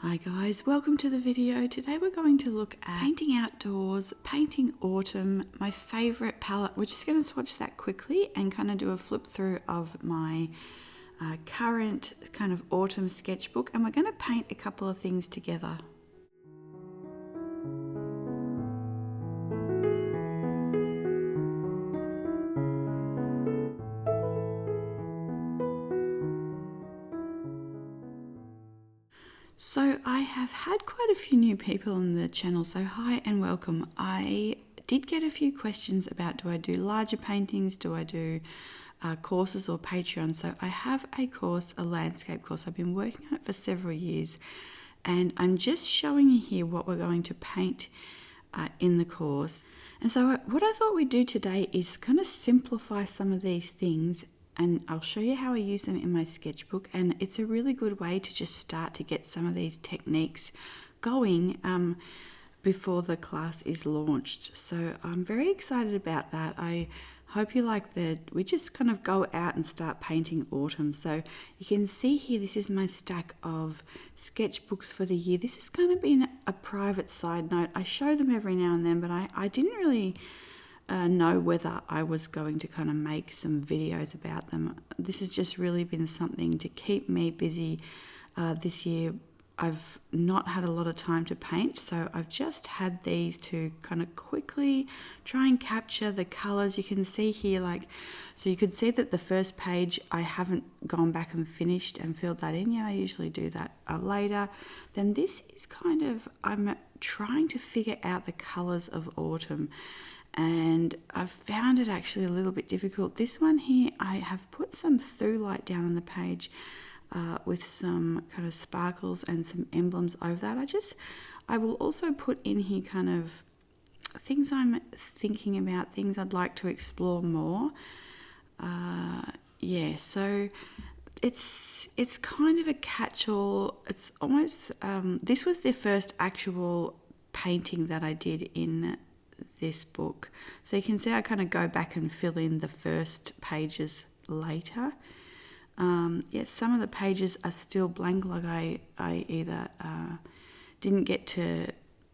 Hi guys, welcome to the video. Today we're going to look at painting outdoors, painting autumn, my favourite palette. We're just going to swatch that quickly and kind of do a flip through of my current kind of autumn sketchbook, and we're going to paint a couple of things together. So I have had quite a few new people on the channel, so hi and welcome. I did get a few questions about, do I do larger paintings, do I do courses or Patreon? So I have a course, a landscape course. I've been working on it for several years, and I'm just showing you here what we're going to paint in the course. And so what I thought we'd do today is kind of simplify some of these things, and I'll show you how I use them in my sketchbook, and it's a really good way to just start to get some of these techniques going before the class is launched. So I'm very excited about that. I hope you like that. We just kind of go out and start painting autumn. So you can see here, this is my stack of sketchbooks for the year. This has kind of been a private side note. I show them every now and then, but I didn't really know whether I was going to kind of make some videos about them. This has just really been something to keep me busy this year. I've not had a lot of time to paint, so I've just had these to kind of quickly try and capture the colors. You can see here, so you could see that the first page I haven't gone back and finished and filled that in yet. I usually do that later. Then this is kind of, I'm trying to figure out the colors of autumn, and I've found it actually a little bit difficult. This one here, I have put some through light down on the page with some kind of sparkles and some emblems over that. I will also put in here kind of things I'm thinking about, things I'd like to explore more. So it's kind of a catch-all. It's almost, this was the first actual painting that I did in this book. So you can see I kind of go back and fill in the first pages later. Some of the pages are still blank, like I either didn't get to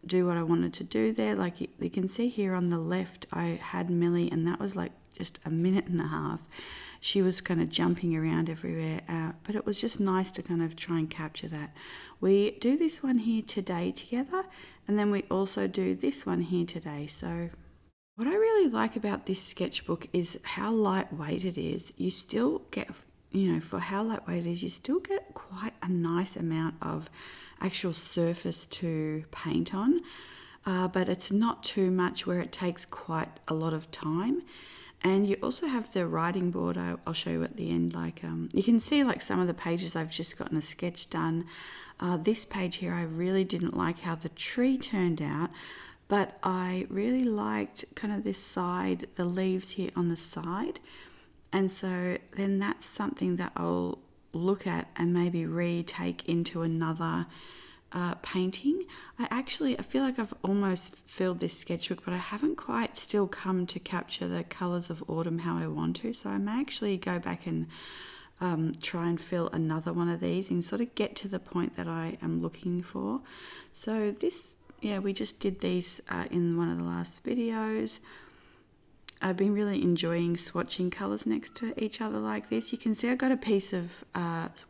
do what I wanted to do there. Like you can see here on the left, I had Millie, and that was like just a minute and a half. She was kind of jumping around everywhere, but it was just nice to kind of try and capture that. We do this one here today together, and then we also do this one here today. So what I really like about this sketchbook is how lightweight it is. You still get, for how lightweight it is, you still get quite a nice amount of actual surface to paint on, but it's not too much where it takes quite a lot of time. And you also have the writing board. I'll show you at the end. You can see some of the pages I've just gotten a sketch done. This page here, I really didn't like how the tree turned out, but I really liked kind of this side, the leaves here on the side. And so then that's something that I'll look at and maybe retake into another painting. I feel like I've almost filled this sketchbook, but I haven't quite still come to capture the colours of autumn how I want to. So I may actually go back and try and fill another one of these and sort of get to the point that I am looking for. So this, we just did these in one of the last videos. I've been really enjoying swatching colours next to each other like this. You can see I got a piece of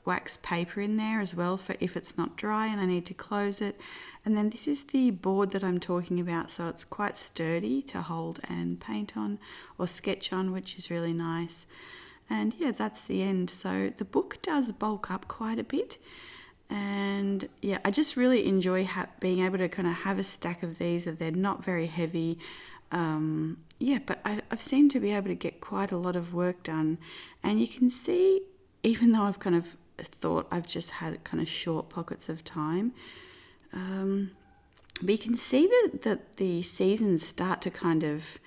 wax paper in there as well for if it's not dry and I need to close it. And then this is the board that I'm talking about, so it's quite sturdy to hold and paint on or sketch on, which is really nice. And that's the end. So the book does bulk up quite a bit. And I just really enjoy being able to kind of have a stack of these. They're not very heavy. But I've seemed to be able to get quite a lot of work done. And you can see, even though I've kind of thought I've just had kind of short pockets of time, but you can see that the seasons start to kind of,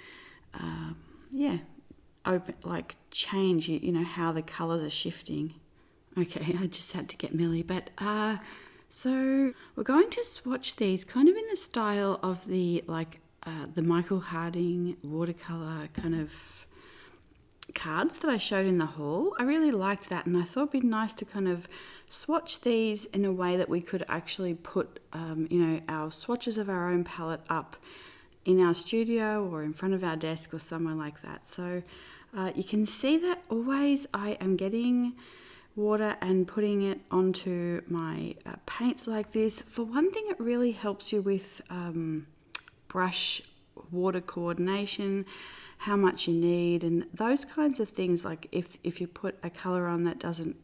open, change, how the colours are shifting. Okay, I just had to get Millie, but so we're going to swatch these kind of in the style of the Michael Harding watercolor kind of cards that I showed in the haul. I really liked that, and I thought it'd be nice to kind of swatch these in a way that we could actually put, our swatches of our own palette up in our studio or in front of our desk or somewhere like that. So you can see that always I am getting water and putting it onto my paints like this. For one thing, it really helps you with brush water coordination, how much you need, and those kinds of things. Like if you put a color on that doesn't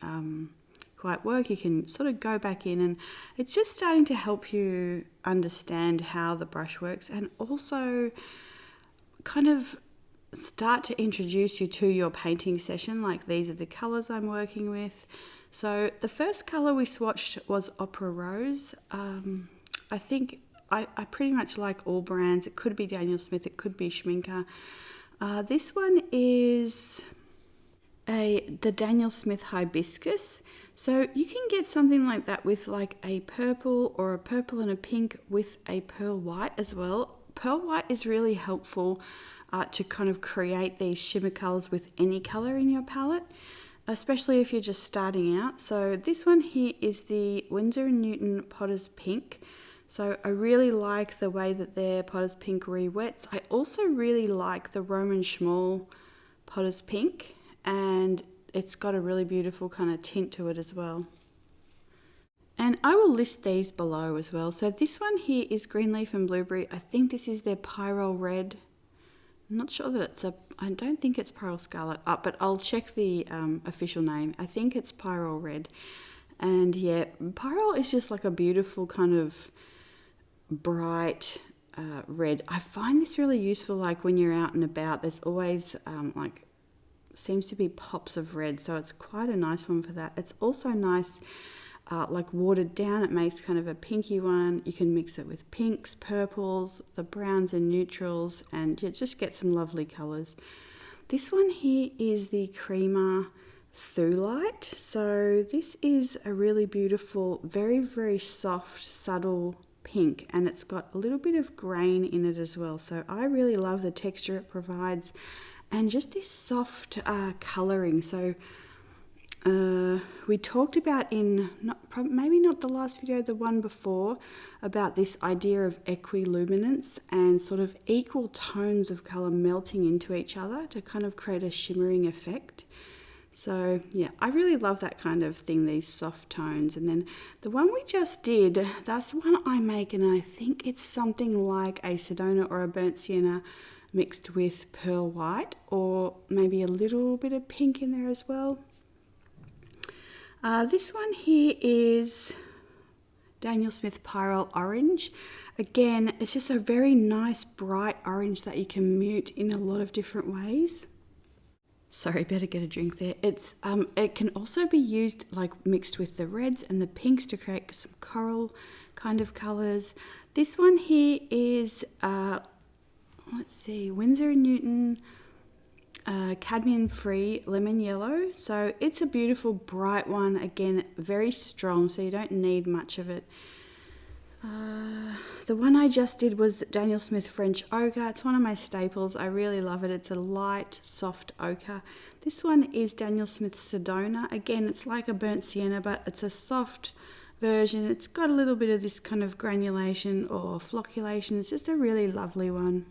quite work, you can sort of go back in, and it's just starting to help you understand how the brush works, and also kind of start to introduce you to your painting session. Like, these are the colors I'm working with. So the first color we swatched was Opera Rose. I think I pretty much like all brands. It could be Daniel Smith, it could be Schminker. This one is the Daniel Smith Hibiscus. So you can get something like that with like a purple or a purple and a pink with a pearl white as well. Pearl white is really helpful to kind of create these shimmer colors with any color in your palette, especially if you're just starting out. So this one here is the Winsor & Newton Potter's Pink. So I really like the way that their Potter's Pink re-wets. I also really like the Roman Schmall Potter's Pink, and it's got a really beautiful kind of tint to it as well. And I will list these below as well. So this one here is Greenleaf and Blueberry. I think this is their Pyrrole Red. I'm not sure that I don't think it's Pyrrole Scarlet, but I'll check the official name. I think it's Pyrrole Red. And yeah, Pyrrole is just like a beautiful kind of bright red. I find this really useful, like when you're out and about, there's always seems to be pops of red, so it's quite a nice one for that. It's also nice like watered down. It makes kind of a pinky one. You can mix it with pinks, purples, the browns and neutrals, and you just get some lovely colors. This one here is the Creamer Thulite. So this is a really beautiful, very, very soft, subtle pink, and it's got a little bit of grain in it as well. So I really love the texture it provides, and just this soft colouring. So we talked about in maybe not the last video, the one before, about this idea of equiluminance and sort of equal tones of colour melting into each other to kind of create a shimmering effect. So yeah, I really love that kind of thing, these soft tones. And then the one we just did, that's the one I make, and I think it's something like a Sedona or a burnt sienna mixed with pearl white, or maybe a little bit of pink in there as well. This one here is Daniel Smith Pyrrole Orange. Again, it's just a very nice bright orange that you can mute in a lot of different ways. Sorry, better get a drink there. It's it can also be used like mixed with the reds and the pinks to create some coral kind of colors. This one here is let's see, Winsor & Newton cadmium free lemon yellow. So it's a beautiful bright one, again very strong, so you don't need much of it. The one I just did was Daniel Smith French Ochre. It's one of my staples. I really love it. It's a light, soft ochre. This one is Daniel Smith Sedona. Again, it's like a burnt sienna, but it's a soft version. It's got a little bit of this kind of granulation or flocculation. It's just a really lovely one.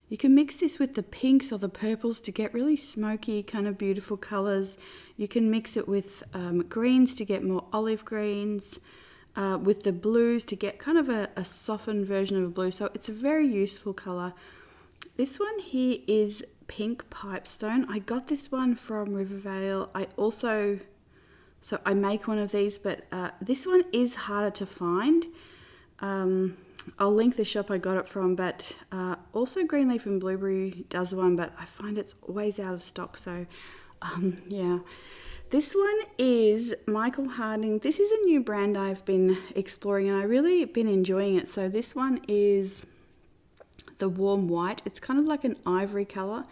You can mix this with the pinks or the purples to get really smoky, kind of beautiful colours. You can mix it with greens to get more olive greens. With the blues to get kind of a softened version of a blue. So it's a very useful colour. This one here is Pink Pipestone. I got this one from Rivervale. So I make one of these, but this one is harder to find. I'll link the shop I got it from, but also Greenleaf and Blueberry does one, but I find it's always out of stock. So yeah. This one is Michael Harding. This is a new brand I've been exploring, and I really been enjoying it. So this one is the Warm White. It's kind of like an ivory colour.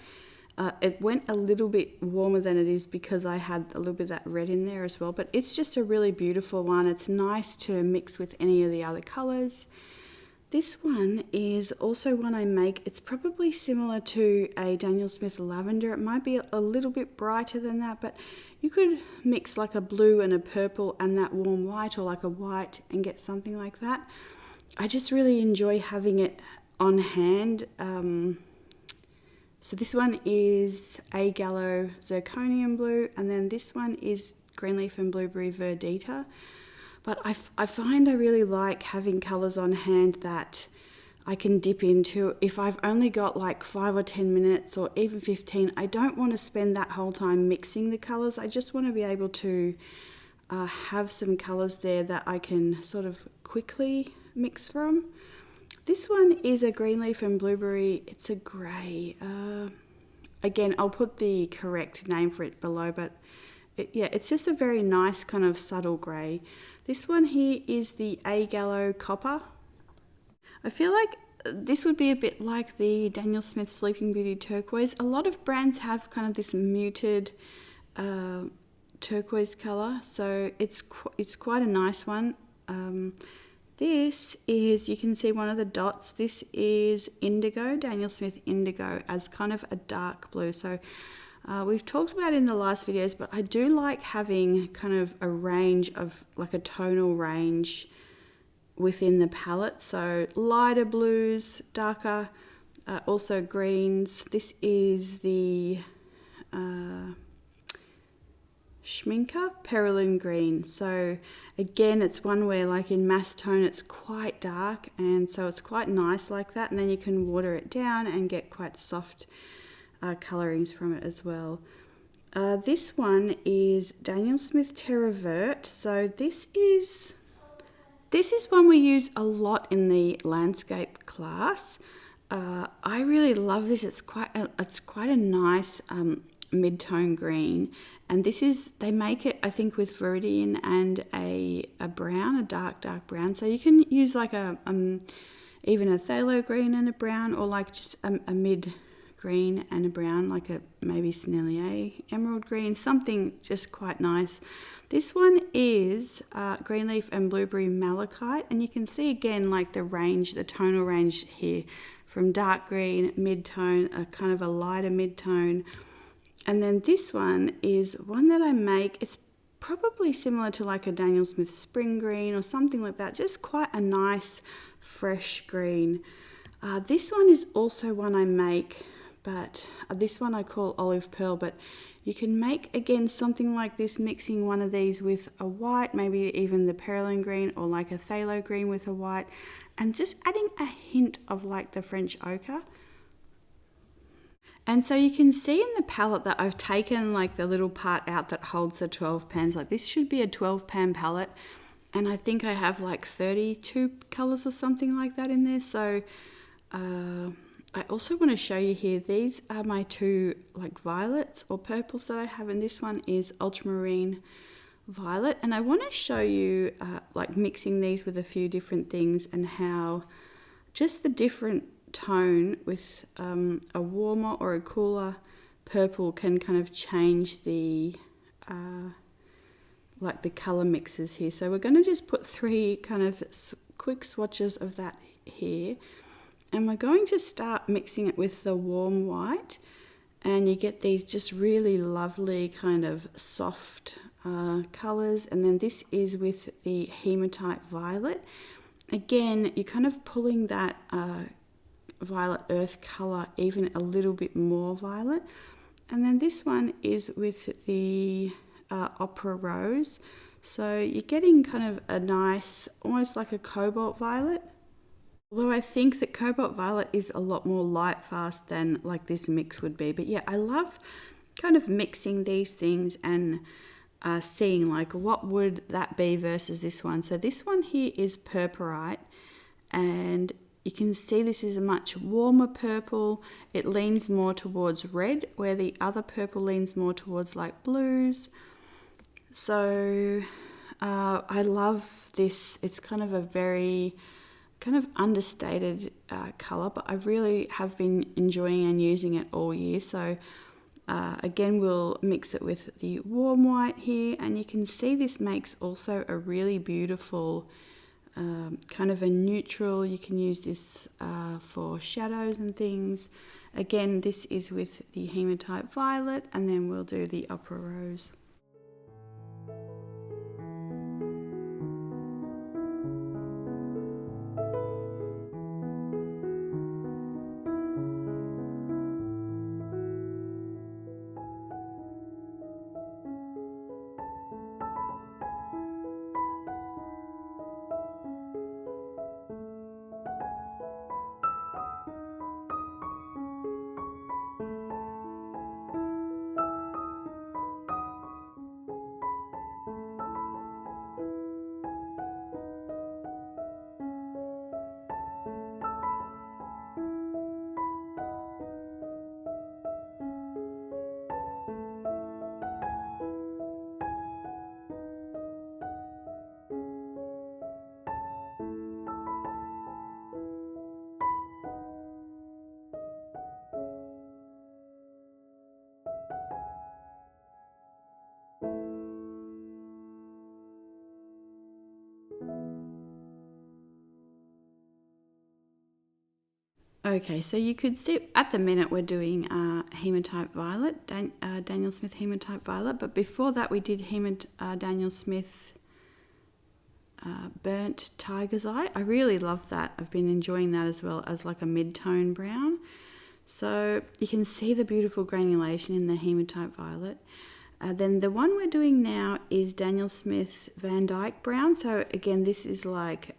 It went a little bit warmer than it is because I had a little bit of that red in there as well, but it's just a really beautiful one. It's nice to mix with any of the other colours. This one is also one I make. It's probably similar to a Daniel Smith lavender. It might be a little bit brighter than that, but you could mix like a blue and a purple and that warm white, or like a white and get something like that. I just really enjoy having it on hand. So this one is A Gallo Zirconium Blue, and then this one is Greenleaf and Blueberry Verdita. But I find I really like having colours on hand that I can dip into. If I've only got like 5 or 10 minutes or even 15, I don't want to spend that whole time mixing the colours. I just want to be able to have some colours there that I can sort of quickly mix from. This one is a Greenleaf and Blueberry. It's a grey. Again, I'll put the correct name for it below, but it's just a very nice kind of subtle grey. This one here is the A Gallo Copper. I feel like this would be a bit like the Daniel Smith Sleeping Beauty Turquoise. A lot of brands have kind of this muted turquoise colour, so it's quite a nice one. This is, you can see one of the dots, this is Indigo, Daniel Smith Indigo, as kind of a dark blue. So we've talked about it in the last videos, but I do like having kind of a range of, like a tonal range within the palette. So lighter blues, darker, also greens. This is the Schminker Perylene Green. So again, it's one where like in mass tone it's quite dark, and so it's quite nice like that, and then you can water it down and get quite soft colourings from it as well. This one is Daniel Smith Terra Vert. So this is one we use a lot in the landscape class. I really love this. It's quite a nice mid-tone green, and they make it, I think, with Viridian and a brown, a dark brown. So you can use like even a phthalo green and a brown, or like just a mid green and a brown, like a maybe Sennelier emerald green, something just quite nice. This one is Greenleaf and Blueberry Malachite, and you can see again like the tonal range here, from dark green, mid-tone, a kind of a lighter mid-tone. And then this one is one that I make. It's probably similar to like a Daniel Smith Spring Green or something like that, just quite a nice fresh green. This one is also one I make, but this one I call Olive Pearl, but you can make again something like this, mixing one of these with a white, maybe even the Perylene Green, or like a phthalo green with a white, and just adding a hint of like the French ochre. And so you can see in the palette that I've taken like the little part out that holds the 12 pans. Like this should be a 12 pan palette, and I think I have like 32 colours or something like that in there. So I also want to show you here, these are my two like violets or purples that I have, and this one is ultramarine violet. And I want to show you like mixing these with a few different things, and how just the different tone with a warmer or a cooler purple can kind of change the like the color mixes here. So we're going to just put 3 kind of quick swatches of that here, and we're going to start mixing it with the warm white, and you get these just really lovely kind of soft colors. And then this is with the hematite violet. Again, you're kind of pulling that violet earth color even a little bit more violet. And then this one is with the opera rose. So you're getting kind of a nice, almost like a cobalt violet. Although I think that cobalt violet is a lot more light fast than like this mix would be. But yeah, I love kind of mixing these things and seeing like what would that be versus this one. So this one here is purpurite, and you can see this is a much warmer purple. It leans more towards red, where the other purple leans more towards like blues. So I love this. It's kind of a very kind of understated colour, but I really have been enjoying and using it all year. So again, we'll mix it with the warm white here, and you can see this makes also a really beautiful kind of a neutral. You can use this for shadows and things. Again, this is with the Hematite Violet, and then we'll do the Opera Rose. Okay, so you could see at the minute we're doing Hematite Violet, Daniel Smith Hematite Violet, but before that we did Daniel Smith Burnt Tiger's Eye. I really love that. I've been enjoying that as well as like a mid-tone brown. So you can see the beautiful granulation in the Hematite Violet. Then the one we're doing now is Daniel Smith Van Dyke Brown. So again, this is like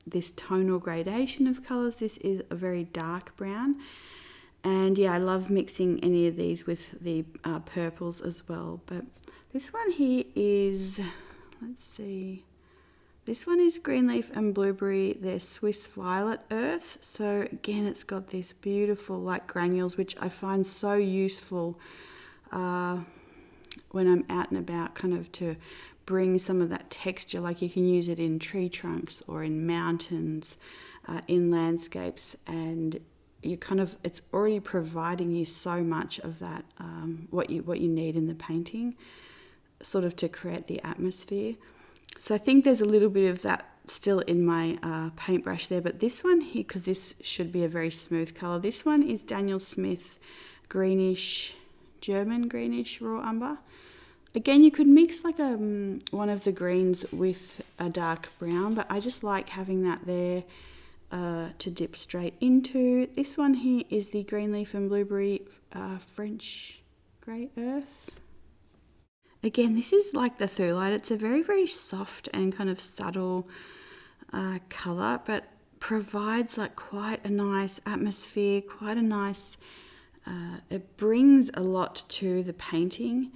this tonal gradation of colours. This is a very dark brown. And yeah, I love mixing any of these with the purples as well. But this one here is, let's see, this one is Greenleaf and Blueberry. They're Swiss Violet Earth. So again, it's got this beautiful like granules, which I find so useful when I'm out and about, kind of to bring some of that texture. Like you can use it in tree trunks or in mountains, in landscapes, and you kind of, it's already providing you so much of that, what you need in the painting, sort of to create the atmosphere. So I think there's a little bit of that still in my paintbrush there, but this one here, because this should be a very smooth colour, this one is Daniel Smith Greenish, German Greenish Raw Umber. Again, you could mix like one of the greens with a dark brown, but I just like having that there to dip straight into. This one here is the Greenleaf and Blueberry French Grey Earth. Again, this is like the Thulite. It's a very, very soft and kind of subtle colour, but provides like quite a nice atmosphere, quite a nice, it brings a lot to the painting.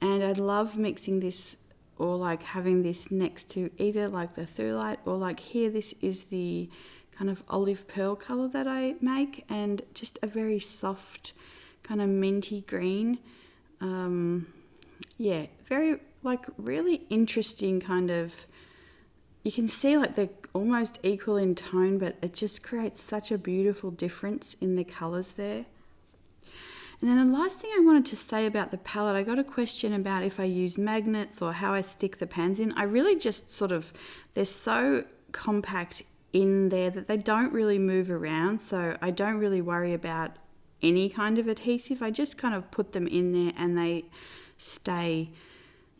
And I love mixing this, or like having this next to either like the Thulite, or like here, this is the kind of olive pearl colour that I make, and just a very soft kind of minty green. Yeah, very like really interesting kind of, you can see like they're almost equal in tone, but it just creates such a beautiful difference in the colours there. And then the last thing I wanted to say about the palette, I got a question about if I use magnets or how I stick the pans in. I really just sort of, they're so compact in there that they don't really move around, so I don't really worry about any kind of adhesive. I just kind of put them in there and they stay.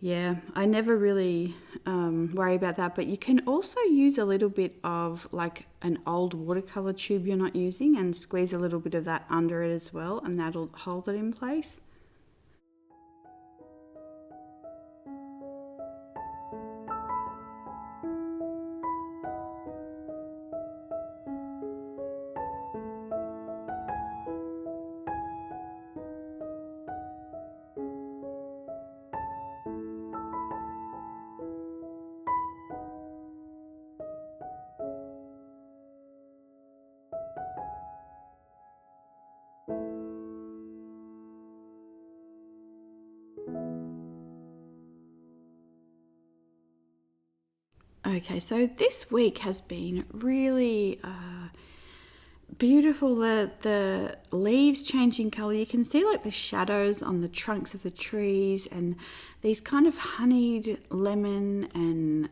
Yeah, I never really worry about that, but you can also use a little bit of like an old watercolor tube you're not using and squeeze a little bit of that under it as well, and that'll hold it in place. Okay, so this week has been really beautiful. The leaves changing colour. You can see like the shadows on the trunks of the trees, and these kind of honeyed lemon and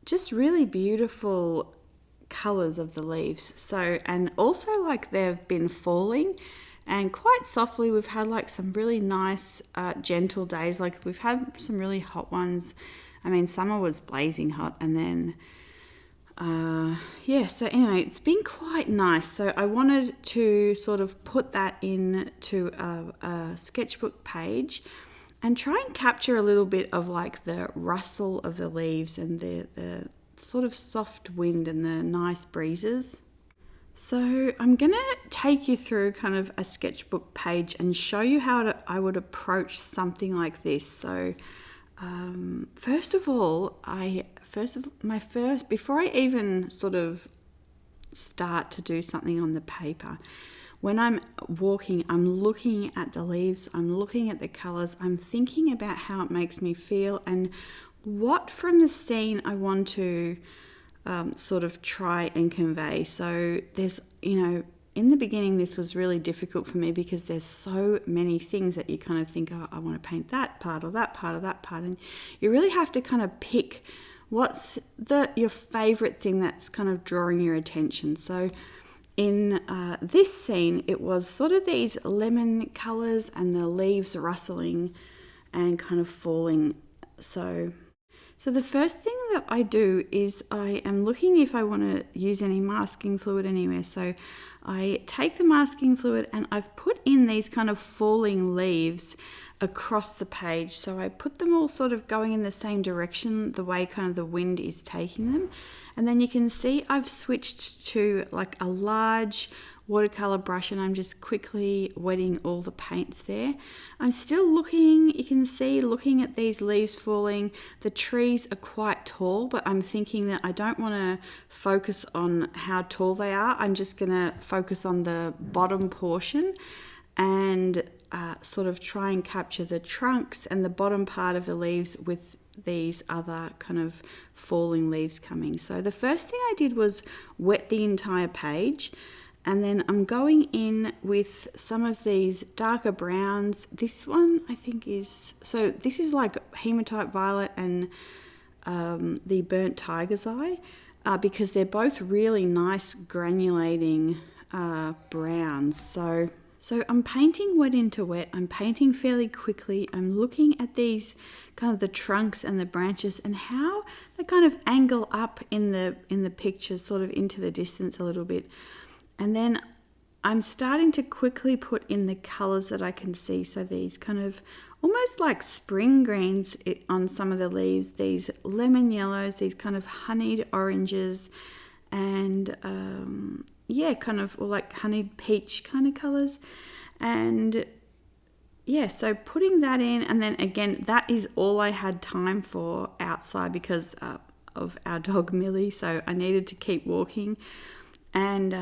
just really beautiful colors of the leaves. So, and also like they've been falling and quite softly. We've had like some really nice gentle days. Like we've had some really hot ones. I mean, summer was blazing hot, and then yeah, so anyway, it's been quite nice. So I wanted to sort of put that into a sketchbook page and try and capture a little bit of like the rustle of the leaves and the sort of soft wind and the nice breezes. So I'm going to take you through kind of a sketchbook page and show you how I would approach something like this. So first of all, before I even sort of start to do something on the paper, when I'm walking, I'm looking at the leaves, I'm looking at the colors, I'm thinking about how it makes me feel and what from the scene I want to sort of try and convey. So there's, in the beginning, this was really difficult for me because there's so many things that you kind of think, oh, I want to paint that part or that part or that part. And you really have to kind of pick what's your favorite thing that's kind of drawing your attention. So in this scene, it was sort of these lemon colors and the leaves rustling and kind of falling. So the first thing that I do is I am looking if I want to use any masking fluid anywhere. So I take the masking fluid and I've put in these kind of falling leaves across the page. So I put them all sort of going in the same direction, the way kind of the wind is taking them. And then you can see I've switched to like a large watercolor brush and I'm just quickly wetting all the paints there. I'm still looking, you can see, looking at these leaves falling. The trees are quite tall, but I'm thinking that I don't want to focus on how tall they are. I'm just going to focus on the bottom portion and sort of try and capture the trunks and the bottom part of the leaves with these other kind of falling leaves coming. So the first thing I did was wet the entire page. And then I'm going in with some of these darker browns. This one I think is, so this is like hematite violet and the burnt tiger's eye because they're both really nice granulating browns. So I'm painting wet into wet. I'm painting fairly quickly. I'm looking at these kind of the trunks and the branches and how they kind of angle up in the picture, sort of into the distance a little bit. And then I'm starting to quickly put in the colors that I can see. So these kind of almost like spring greens on some of the leaves, these lemon yellows, these kind of honeyed oranges, and kind of like honeyed peach kind of colors. And yeah, so putting that in, and then again, that is all I had time for outside because of our dog Millie. So I needed to keep walking. And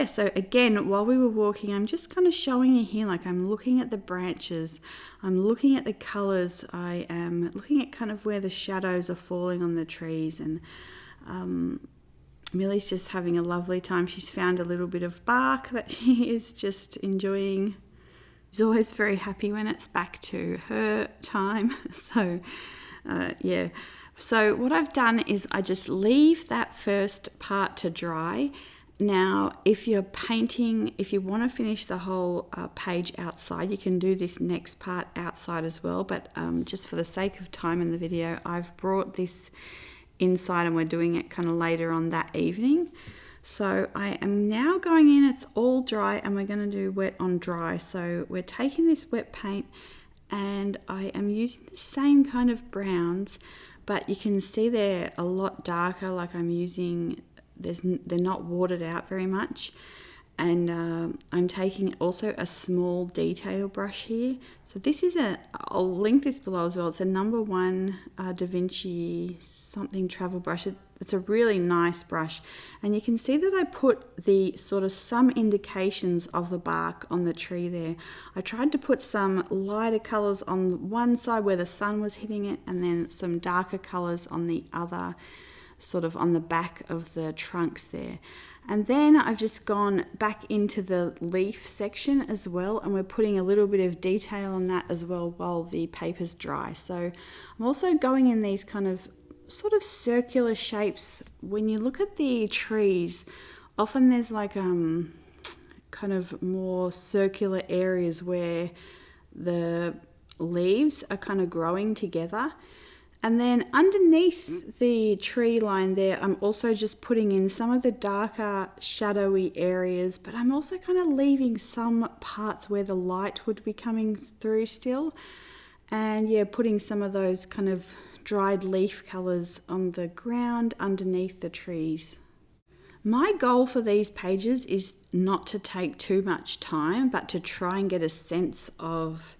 so again, while we were walking, I'm just kind of showing you here, like I'm looking at the branches, I'm looking at the colors, I am looking at kind of where the shadows are falling on the trees, and Millie's just having a lovely time. She's found a little bit of bark that she is just enjoying. She's always very happy when it's back to her time. So So what I've done is I just leave that first part to dry. Now, if you're painting, if you want to finish the whole page outside, you can do this next part outside as well. But just for the sake of time in the video, I've brought this inside and we're doing it kind of later on that evening. So I am now going in, it's all dry, and we're going to do wet on dry. So we're taking this wet paint and I am using the same kind of browns, but you can see they're a lot darker, like I'm using, they're not watered out very much. And I'm taking also a small detail brush here. So this is I'll link this below as well. It's a number 1 Da Vinci something travel brush. It's a really nice brush. And you can see that I put the sort of some indications of the bark on the tree there. I tried to put some lighter colors on one side where the sun was hitting it, and then some darker colors on the other, sort of on the back of the trunks there. And then I've just gone back into the leaf section as well, and we're putting a little bit of detail on that as well while the paper's dry. So I'm also going in these kind of sort of circular shapes. When you look at the trees, often there's like kind of more circular areas where the leaves are kind of growing together. And then underneath the tree line there, I'm also just putting in some of the darker shadowy areas, but I'm also kind of leaving some parts where the light would be coming through still. And yeah, putting some of those kind of dried leaf colours on the ground underneath the trees. My goal for these pages is not to take too much time, but to try and get a sense of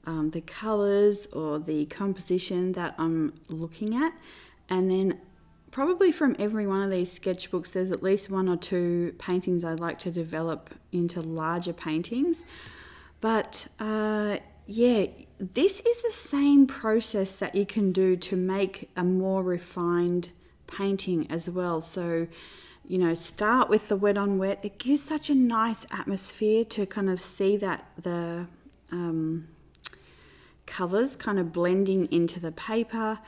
the colours or the composition that I'm looking at. And then probably from every one of these sketchbooks, there's at least one or two paintings I'd like to develop into larger paintings. But yeah, this is the same process that you can do to make a more refined painting as well. So, you know, start with the wet on wet. It gives such a nice atmosphere to kind of see that the colours kind of blending into the paper,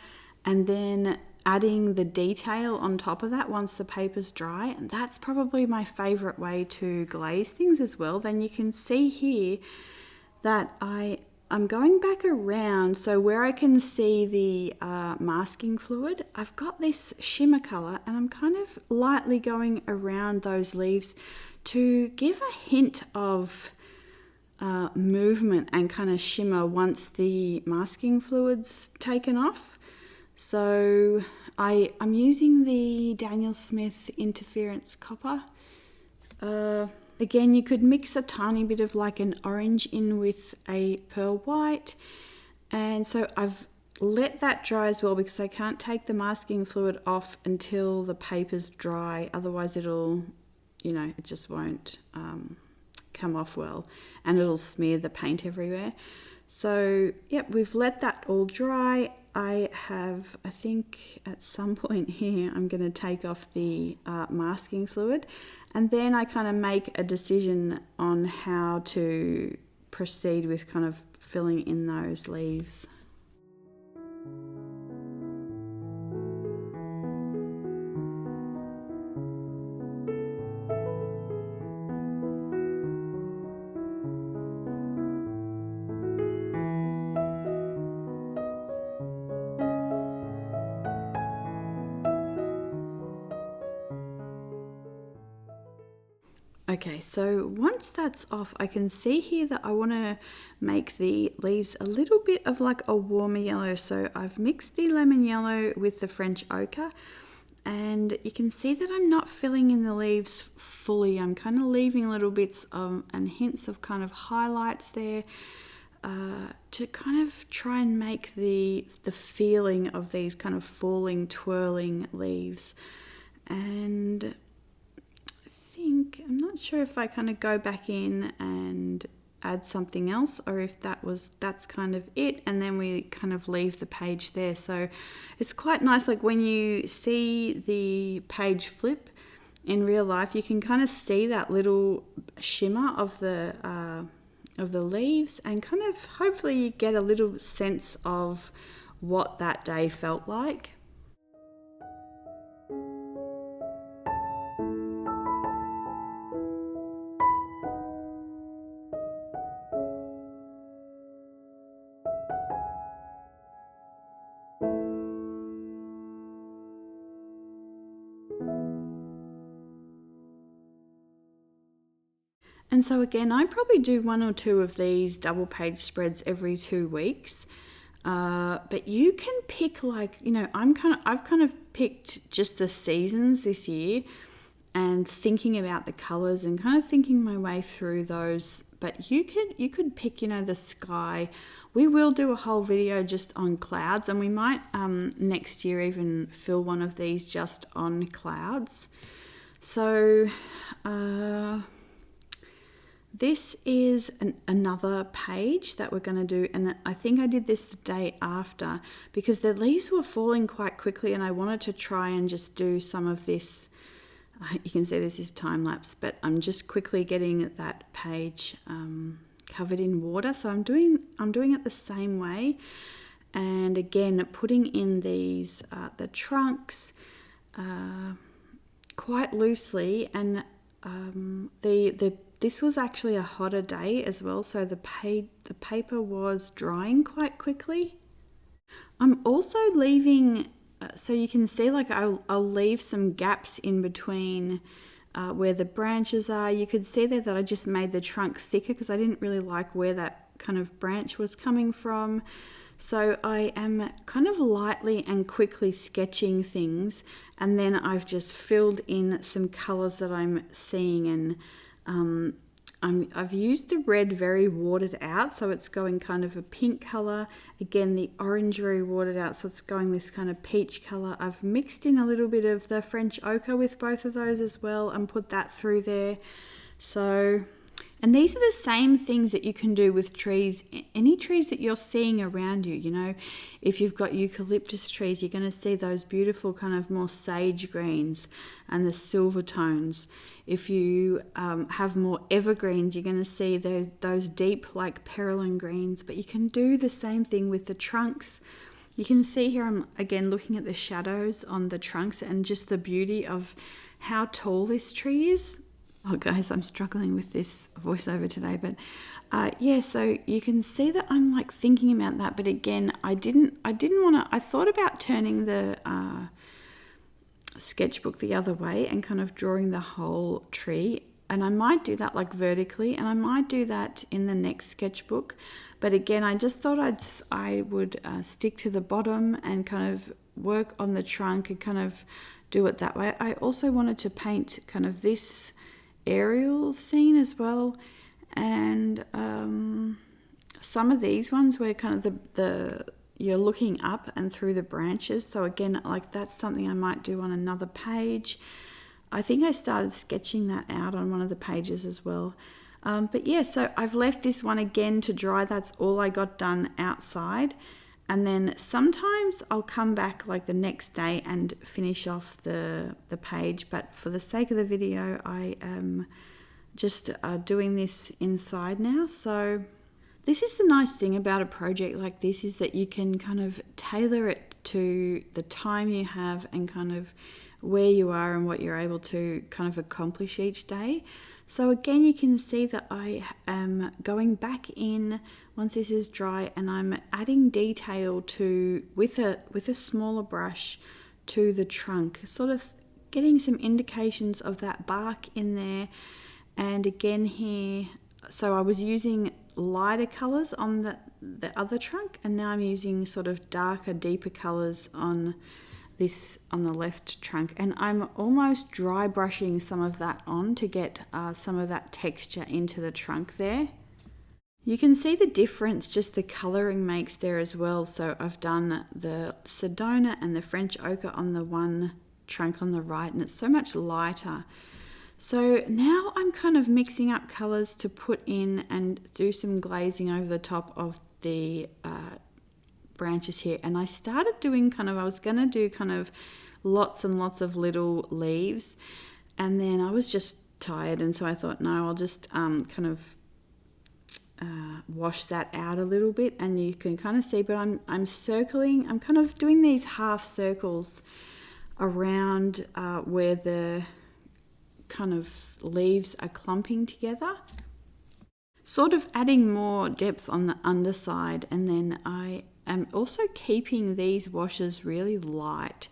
and then adding the detail on top of that once the paper's dry. And that's probably my favourite way to glaze things as well. Then you can see here that I'm going back around, so where I can see the masking fluid, I've got this shimmer colour, and I'm kind of lightly going around those leaves to give a hint of movement and kind of shimmer once the masking fluid's taken off. So I'm using the Daniel Smith Interference Copper. Again, you could mix a tiny bit of like an orange in with a pearl white. And so I've let that dry as well, because I can't take the masking fluid off until the paper's dry. Otherwise it'll, you know, it just won't come off well, and it'll smear the paint everywhere. So yep, we've let that all dry. I think at some point here I'm going to take off the masking fluid, and then I kind of make a decision on how to proceed with kind of filling in those leaves. Okay, so once that's off, I can see here that I want to make the leaves a little bit of like a warmer yellow. So I've mixed the lemon yellow with the French ochre, and you can see that I'm not filling in the leaves fully. I'm kind of leaving little bits and hints of kind of highlights there to kind of try and make the feeling of these kind of falling, twirling leaves. And I'm not sure if I kind of go back in and add something else, or if that's kind of it, and then we kind of leave the page there. So it's quite nice, like when you see the page flip in real life, you can kind of see that little shimmer of the leaves, and kind of hopefully you get a little sense of what that day felt like. And so again, I probably do one or two of these double page spreads every 2 weeks. But you can pick, like, you know, I've kind of picked just the seasons this year, and thinking about the colors and kind of thinking my way through those. But you could pick, you know, the sky. We will do a whole video just on clouds, and we might next year even fill one of these just on clouds. So this is another page that we're going to do, and I think I did this the day after because the leaves were falling quite quickly, and I wanted to try and just do some of this. You can see this is time lapse, but I'm just quickly getting that page covered in water. So I'm doing it the same way, And again, putting in these, the trunks quite loosely, and this was actually a hotter day as well, so the paper was drying quite quickly. I'm also leaving, so you can see, like I'll leave some gaps in between where the branches are. You could see there that I just made the trunk thicker because I didn't really like where that kind of branch was coming from. So I am kind of lightly and quickly sketching things, and then I've just filled in some colors that I'm seeing, and I've used the red very watered out, so it's going kind of a pink color. Again, the orange very watered out, so it's going this kind of peach color. I've mixed in a little bit of the French ochre with both of those as well and put that through there. So, and these are the same things that you can do with trees, any trees that you're seeing around you. You know, if you've got eucalyptus trees, you're going to see those beautiful kind of more sage greens and the silver tones. If you have more evergreens, you're going to see those deep like perylene greens. But you can do the same thing with the trunks. You can see here I'm again looking at the shadows on the trunks and just the beauty of how tall this tree is. Oh guys, I'm struggling with this voiceover today, but yeah, so you can see that I'm like thinking about that, but again, I didn't want to. I thought about turning the sketchbook the other way and kind of drawing the whole tree, and I might do that like vertically, and I might do that in the next sketchbook, but again, I just thought I would stick to the bottom and kind of work on the trunk and kind of do it that way. I also wanted to paint kind of this aerial scene as well, and some of these ones where kind of the you're looking up and through the branches, so again, like that's something I might do on another page. I think I started sketching that out on one of the pages as well, but yeah, so I've left this one again to dry. That's all I got done outside, and then sometimes I'll come back like the next day and finish off the page, but for the sake of the video, I am just doing this inside now. So this is the nice thing about a project like this, is that you can kind of tailor it to the time you have and kind of where you are and what you're able to kind of accomplish each day. So again, you can see that I am going back in once this is dry, and I'm adding detail to with a smaller brush to the trunk, sort of getting some indications of that bark in there. And again here, so I was using lighter colors on the other trunk, and now I'm using sort of darker, deeper colors on the left trunk, and I'm almost dry brushing some of that on to get some of that texture into the trunk there. You can see the difference just the colouring makes there as well. So I've done the Sedona and the French ochre on the one trunk on the right, and it's so much lighter. So now I'm kind of mixing up colours to put in and do some glazing over the top of the branches here. And I started doing I was going to do kind of lots and lots of little leaves, and then I was just tired, and so I thought, no, I'll just kind of wash that out a little bit, and you can kind of see, but I'm circling, I'm kind of doing these half circles around where the kind of leaves are clumping together, sort of adding more depth on the underside. And then I am also keeping these washes really light,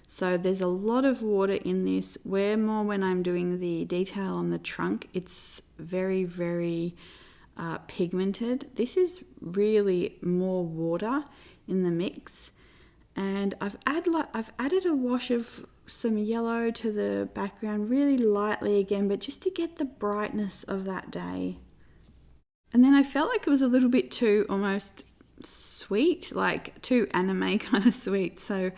so there's a lot of water in this, where more when I'm doing the detail on the trunk, it's very, very pigmented. This is really more water in the mix, and I've added a wash of some yellow to the background really lightly again, but just to get the brightness of that day. And then I felt like it was a little bit too almost sweet, like too anime kind of sweet, so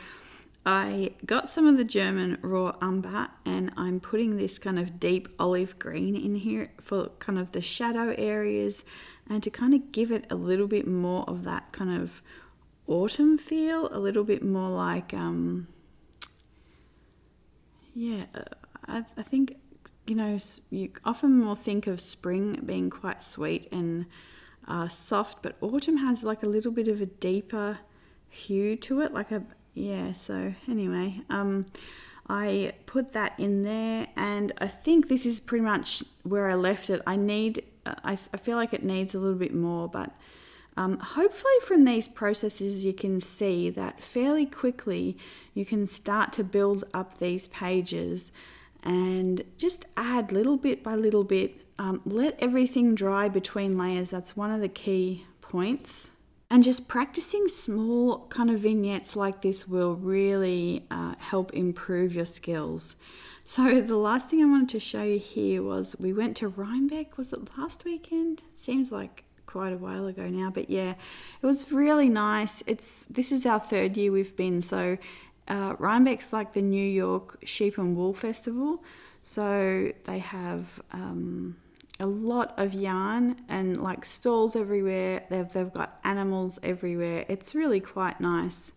I got some of the German raw umber, and I'm putting this kind of deep olive green in here for kind of the shadow areas, and to kind of give it a little bit more of that kind of autumn feel, a little bit more like I think, you know, you often more think of spring being quite sweet and soft, but autumn has like a little bit of a deeper hue to it, like a, yeah, so anyway, I put that in there, and I think this is pretty much where I left it. I feel like it needs a little bit more, but hopefully from these processes you can see that fairly quickly you can start to build up these pages and just add little bit by little bit. Let everything dry between layers. That's one of the key points. And just practicing small kind of vignettes like this will really help improve your skills. So the last thing I wanted to show you here was we went to Rhinebeck. Was it last weekend? Seems like quite a while ago now, but yeah, it was really nice. This is our 3rd year we've been. So Rhinebeck's like the New York Sheep and Wool Festival. So they have a lot of yarn and like stalls everywhere. They've got animals everywhere. It's really quite nice.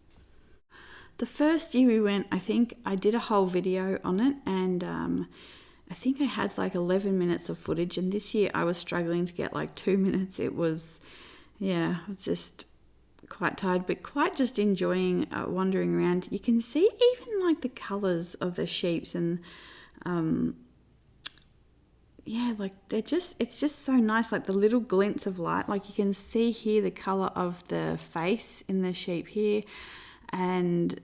The first year we went, I think I did a whole video on it, and I think I had like 11 minutes of footage, and this year I was struggling to get like 2 minutes. It was, yeah, I was just quite tired, but quite just enjoying wandering around. You can see even like the colours of the sheeps, and yeah, like it's just so nice, like the little glints of light. Like you can see here the colour of the face in the sheep here, and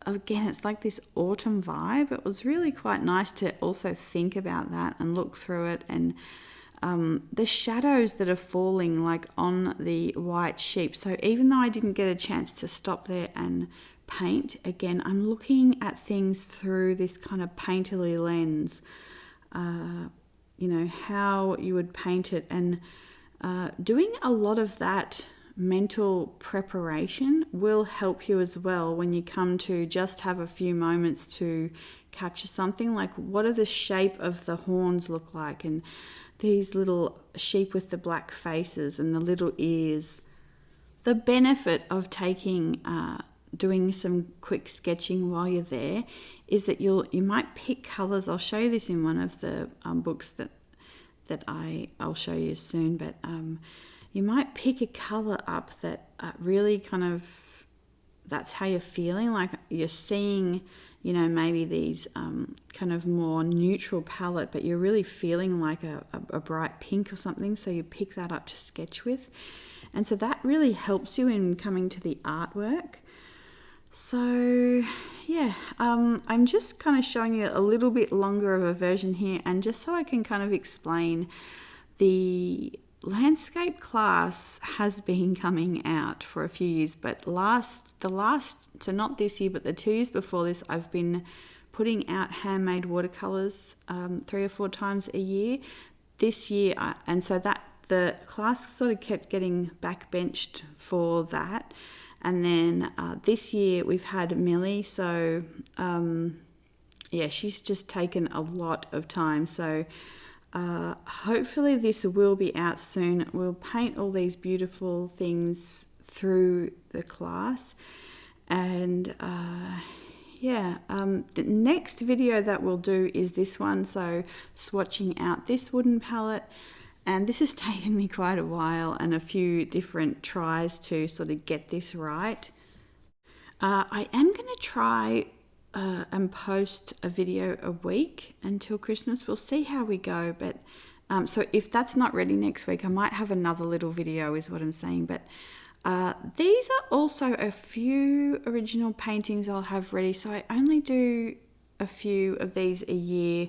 again it's like this autumn vibe. It was really quite nice to also think about that and look through it, and the shadows that are falling like on the white sheep. So even though I didn't get a chance to stop there and paint, again I'm looking at things through this kind of painterly lens, you know, how you would paint it, and doing a lot of that mental preparation will help you as well when you come to just have a few moments to capture something. Like, what do the shape of the horns look like, and these little sheep with the black faces and the little ears. The benefit of doing some quick sketching while you're there is that you might pick colours. I'll show you this in one of the books that I'll show you soon, but you might pick a colour up that really kind of, that's how you're feeling, like you're seeing, you know, maybe these kind of more neutral palette, but you're really feeling like a bright pink or something, so you pick that up to sketch with. And so that really helps you in coming to the artwork. So yeah, I'm just kind of showing you a little bit longer of a version here, and just so I can kind of explain, the landscape class has been coming out for a few years, but so not this year, but the 2 years before this, I've been putting out handmade watercolors 3 or 4 times a year. This year, and so that the class sort of kept getting backbenched for that. And then this year we've had Millie, so yeah, she's just taken a lot of time. So hopefully this will be out soon. We'll paint all these beautiful things through the class. And yeah, the next video that we'll do is this one, so swatching out this wooden palette. And this has taken me quite a while and a few different tries to sort of get this right. I am going to try and post a video a week until Christmas. We'll see how we go. But so if that's not ready next week, I might have another little video is what I'm saying. But these are also a few original paintings I'll have ready. So I only do a few of these a year.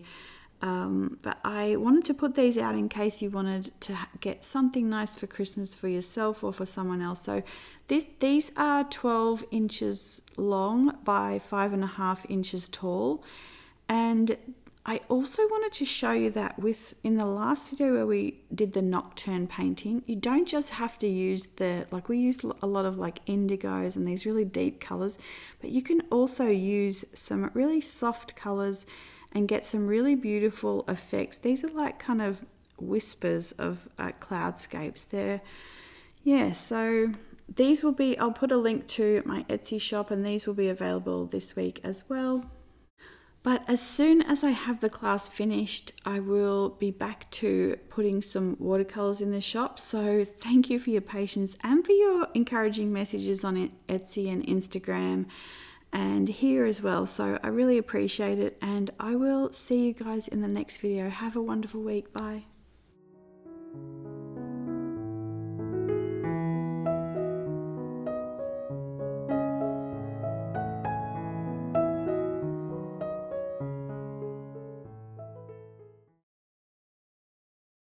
But I wanted to put these out in case you wanted to get something nice for Christmas for yourself or for someone else. So these are 12 inches long by 5.5 inches tall. And I also wanted to show you that in the last video where we did the nocturne painting, you don't just have to use we used a lot of like indigos and these really deep colors, but you can also use some really soft colors and get some really beautiful effects. These are like kind of whispers of cloudscapes there. Yeah, so these will be, I'll put a link to my Etsy shop, and these will be available this week as well. But as soon as I have the class finished, I will be back to putting some watercolors in the shop. So thank you for your patience and for your encouraging messages on Etsy and Instagram and here as well. So I really appreciate it, and I will see you guys in the next video. Have a wonderful week. Bye.